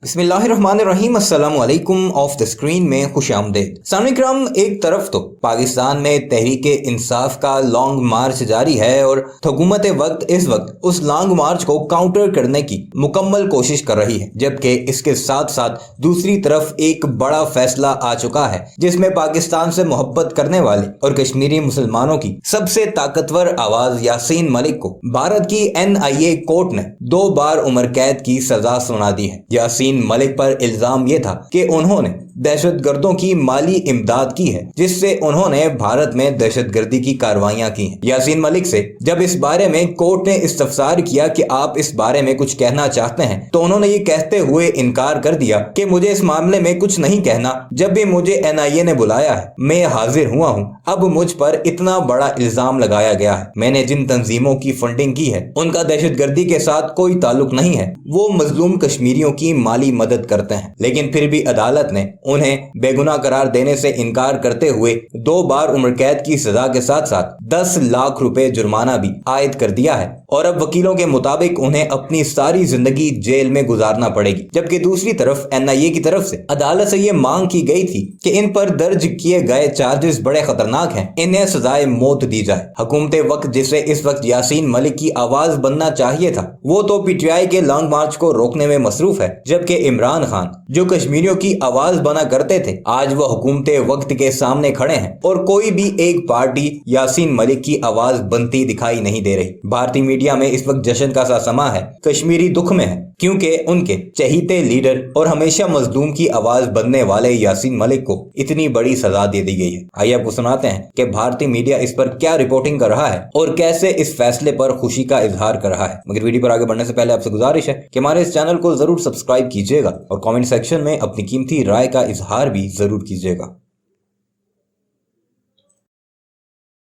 बिस्मिल्लाहिर्रहमानिर्रहीम अस्सलाम वालेकुम ऑफ द स्क्रीन में खुशामदीद। सामईन, एक तरफ तो पाकिस्तान में तहरीक इंसाफ का लॉन्ग मार्च जारी है और हुकूमत वक्त इस वक्त उस लॉन्ग मार्च को काउंटर करने की मुकम्मल कोशिश कर रही है, जबकि इसके साथ साथ दूसरी तरफ एक बड़ा फैसला आ चुका है जिसमें पाकिस्तान से मोहब्बत करने वाले और कश्मीरी मुसलमानों की सबसे ताकतवर आवाज यासीन मलिक को भारत की NIA कोर्ट ने 2 बार उम्र कैद की सजा सुना दी है। यासीन मलिक पर इल्जाम यह था कि उन्होंने दहशतगर्दों की माली इमदाद की है, जिससे उन्होंने भारत में दहशतगर्दी की कार्रवाइयां की हैं। यासीन मलिक से जब इस बारे में कोर्ट ने इस्तफसार किया कि आप इस बारे में कुछ कहना चाहते हैं, तो उन्होंने ये कहते हुए इनकार कर दिया कि मुझे इस मामले में कुछ नहीं कहना। जब भी मुझे NIA ने बुलाया है, मैं हाजिर हुआ हूँ। अब मुझ पर इतना बड़ा इल्जाम लगाया गया है। मैंने जिन तंजीमों की फंडिंग की है उनका दहशतगर्दी के साथ कोई ताल्लुक नहीं है। वो मजलूम कश्मीरियों की माली मदद करते हैं, लेकिन फिर भी अदालत ने उन्हें बेगुनाह करार देने से इनकार करते हुए 2 बार उम्र कैद की सजा के साथ साथ 10 लाख रुपए जुर्माना भी आयद कर दिया है और अब वकीलों के मुताबिक उन्हें अपनी सारी जिंदगी जेल में गुजारना पड़ेगी। जबकि दूसरी तरफ NIA की तरफ से अदालत से यह मांग की गई थी कि इन पर दर्ज किए गए चार्जेस बड़े खतरनाक हैं, इन्हें सजाए मौत दी जाए। हुकूमत वक्त, जिसे इस वक्त यासीन मलिक की आवाज बनना चाहिए था, वो तो PTI के लॉन्ग मार्च को रोकने में मसरूफ है, जबकि इमरान खान जो कश्मीरियों की आवाज बना करते थे, आज वह हुकूमत वक्त के सामने खड़े हैं और कोई भी एक पार्टी यासीन मलिक की आवाज बनती दिखाई नहीं दे रही। भारतीय मीडिया में इस वक्त जश्न का सा समा है। कश्मीरी दुख में है क्योंकि उनके चहीते लीडर और हमेशा मजलूम की आवाज बनने वाले यासीन मलिक को इतनी बड़ी सजा दे दी गई है। आइए आपको सुनाते हैं कि भारतीय मीडिया इस पर क्या रिपोर्टिंग कर रहा है और कैसे इस फैसले पर खुशी का इजहार कर रहा है। मगर वीडियो पर आगे बढ़ने से पहले आपसे गुजारिश है कि हमारे इस चैनल को जरूर सब्सक्राइब कीजिएगा और कमेंट सेक्शन में अपनी कीमती राय का इजहार भी जरूर कीजिएगा।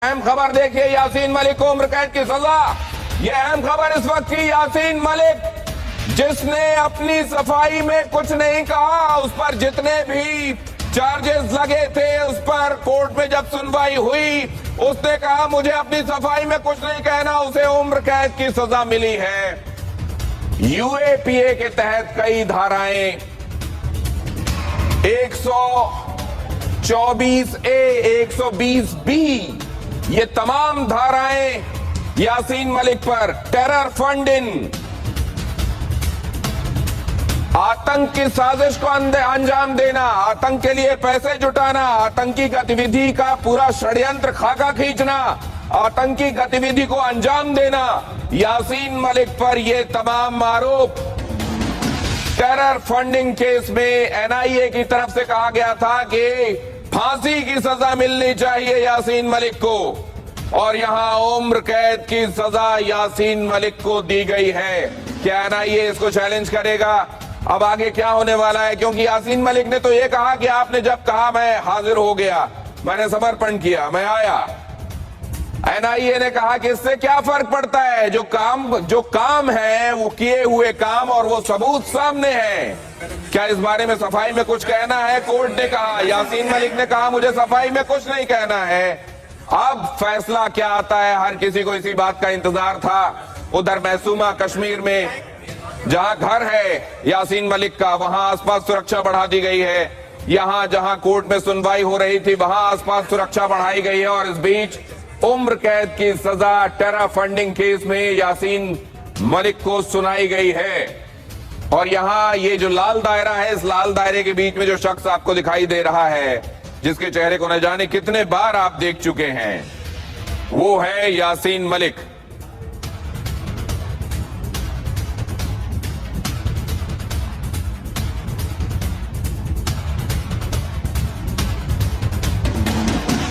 अहम खबर देखिए, यासीन मलिक को उम्र कैद की सजा। यह अहम खबर इस वक्त की। यासीन मलिक जिसने अपनी सफाई में कुछ नहीं कहा, उस पर जितने भी चार्जेस लगे थे उस पर कोर्ट में जब सुनवाई हुई, उसने कहा मुझे अपनी सफाई में कुछ नहीं कहना। उसे उम्र कैद की सजा मिली है। UAPA के तहत कई धाराएं 124A 120B ये तमाम धाराएं यासीन मलिक पर टेरर फंडिंग, आतंक की साजिश को अंजाम देना, आतंक के लिए पैसे जुटाना, आतंकी गतिविधि का पूरा षड्यंत्र खाका खींचना, आतंकी गतिविधि को अंजाम देना, यासीन मलिक पर ये तमाम आरोप टेरर फंडिंग केस में NIA की तरफ से कहा गया था कि फांसी की सजा मिलनी चाहिए यासीन मलिक को, और यहां उम्र कैद की सजा यासीन मलिक को दी गई है। क्या NIA इसको चैलेंज करेगा? अब आगे क्या होने वाला है? क्योंकि यासीन मलिक ने तो यह कहा कि आपने जब कहा मैं हाजिर हो गया, मैंने समर्पण किया, मैं आया। NIA ने कहा कि इससे क्या फर्क पड़ता है, जो काम है वो किए हुए काम और वो सबूत सामने है। क्या इस बारे में सफाई में कुछ कहना है? कोर्ट ने कहा, यासीन मलिक ने कहा मुझे सफाई में कुछ नहीं कहना है। अब फैसला क्या आता है, हर किसी को इसी बात का इंतजार था। उधर मैसूमा कश्मीर में जहां घर है यासीन मलिक का, वहां आसपास सुरक्षा बढ़ा दी गई है। यहां जहां कोर्ट में सुनवाई हो रही थी वहां आसपास सुरक्षा बढ़ाई गई है। और इस बीच उम्र कैद की सजा टेरर फंडिंग केस में यासीन मलिक को सुनाई गई है। और यहां ये जो लाल दायरा है, इस लाल दायरे के बीच में जो शख्स आपको दिखाई दे रहा है, जिसके चेहरे को न जाने कितने बार आप देख चुके हैं, वो है यासीन मलिक।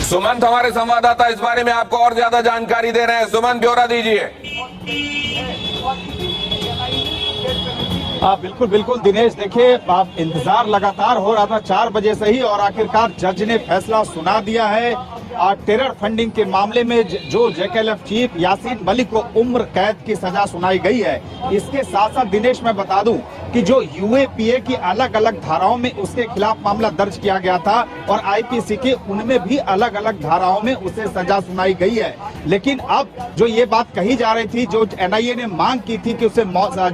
सुमंत हमारे संवाददाता इस बारे में आपको और ज्यादा जानकारी दे रहे हैं। सुमंत, ब्यौरा दीजिए। बिल्कुल बिल्कुल दिनेश, देखिए आप इंतजार लगातार हो रहा था 4 बजे से ही, और आखिरकार जज ने फैसला सुना दिया है। टेरर फंडिंग के मामले में जो JKLF चीफ यासीन मलिक को उम्र कैद की सजा सुनाई गई है। इसके साथ साथ दिनेश मैं बता दूं कि जो यूएपीए की अलग अलग धाराओं में उसके खिलाफ मामला दर्ज किया गया था और आईपीसी के उनमें भी अलग अलग धाराओं में उसे सजा सुनाई गई है। लेकिन अब जो ये बात कही जा रही थी, जो एनआईए ने मांग की थी कि उसे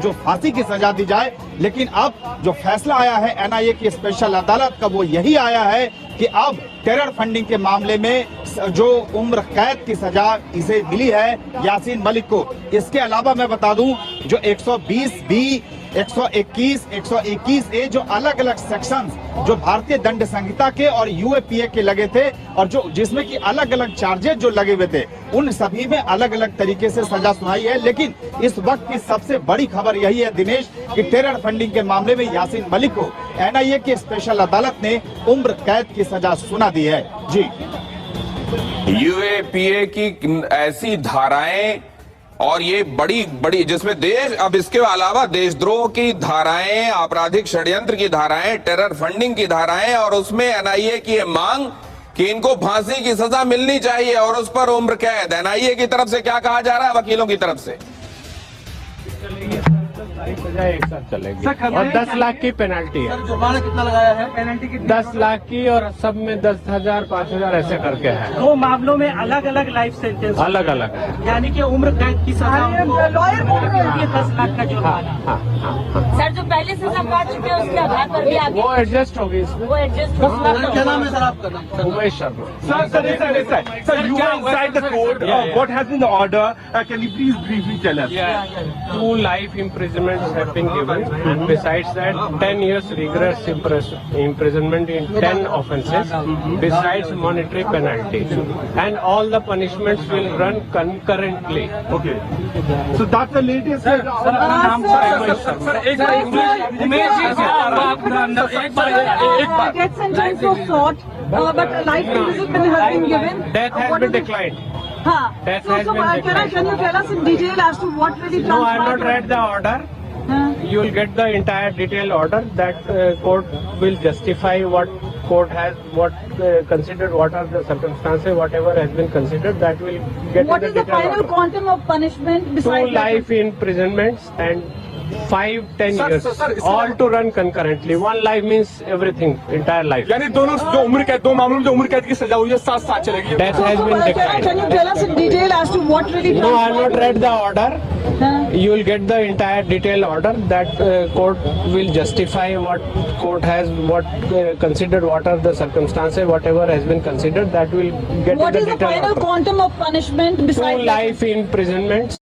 जो फांसी की सजा दी जाए, लेकिन अब जो फैसला आया है एनआईए की स्पेशल अदालत का वो यही आया है कि अब टेरर फंडिंग के मामले में जो उम्र कैद की सजा इसे मिली है यासीन मलिक को। इसके अलावा मैं बता दूं जो 120 बी, 121, 121 ए जो अलग अलग सेक्शंस जो भारतीय दंड संहिता के और यूएपीए के लगे थे और जो जिसमें कि अलग अलग चार्जेस जो लगे हुए थे, उन सभी में अलग अलग तरीके से सजा सुनाई है। लेकिन इस वक्त की सबसे बड़ी खबर यही है दिनेश कि टेरर फंडिंग के मामले में यासीन मलिक को एनआईए की स्पेशल अदालत ने उम्र कैद की सजा सुना दी है। जी, यूएपीए की ऐसी धाराएं और ये बड़ी बड़ी जिसमें देश, अब इसके अलावा देशद्रोह की धाराएं, आपराधिक षड्यंत्र की धाराएं, टेरर फंडिंग की धाराएं और उसमें एनआईए की मांग कि इनको फांसी की सजा मिलनी चाहिए और उस पर उम्र कैद। एनआईए की तरफ से क्या कहा जा रहा है, वकीलों की तरफ से? सजा एक साथ चलेगी और 10 लाख की पेनल्टी है। जुर्माना कितना लगाया है? पेनल्टी कितनी? 10 लाख की और सब में 10,000 5,000 ऐसे करके है। दो मामलों में अलग अलग लाइफ सेंटेंस, अलग अलग है। यानी कि उम्र कैद की सजा, 10 लाख का जुर्माना। सर जो पहले सजा काट चुके हैं उसके आधार पर भी आगे वो एडजस्ट होगी इसमें। वो एडजस्ट क्या नाम है सर आपका? Umesh Sharma. Sir, you are inside the court. What has been the order? Can you please briefly tell us? 2 life imprisonments have been given, and besides that 10 years rigorous imprisonment in 10 offences, besides monetary penalty, and all the punishments will run concurrently. Okay. So that's the latest. Death sentence was sought, but life imprisonment has been given. Death has been declined. Death has been declined. Can you tell us in detail as to what really No, I have not transpired? read the order. You will get the entire detailed order that court will justify what court has, considered, what are the circumstances, whatever has been considered, that will get What in is the the final detailed order. quantum of punishment 2 besides life imprisonments and 5-10 years, all to run concurrently. 1 life means everything, entire life. यानी दोनों जो उम्र कैद, दो मामलों में जो उम्र कैद की सजा हुई है साथ साथ चलेगी। Death has been Can declined. you tell us in detail as to what really No, I have not read the order. Huh? You will get the entire detailed order that court will justify what court has, considered, what are the circumstances, whatever has been considered, that will get What in is the the detailed final order. quantum of punishment 2 besides life imprisonments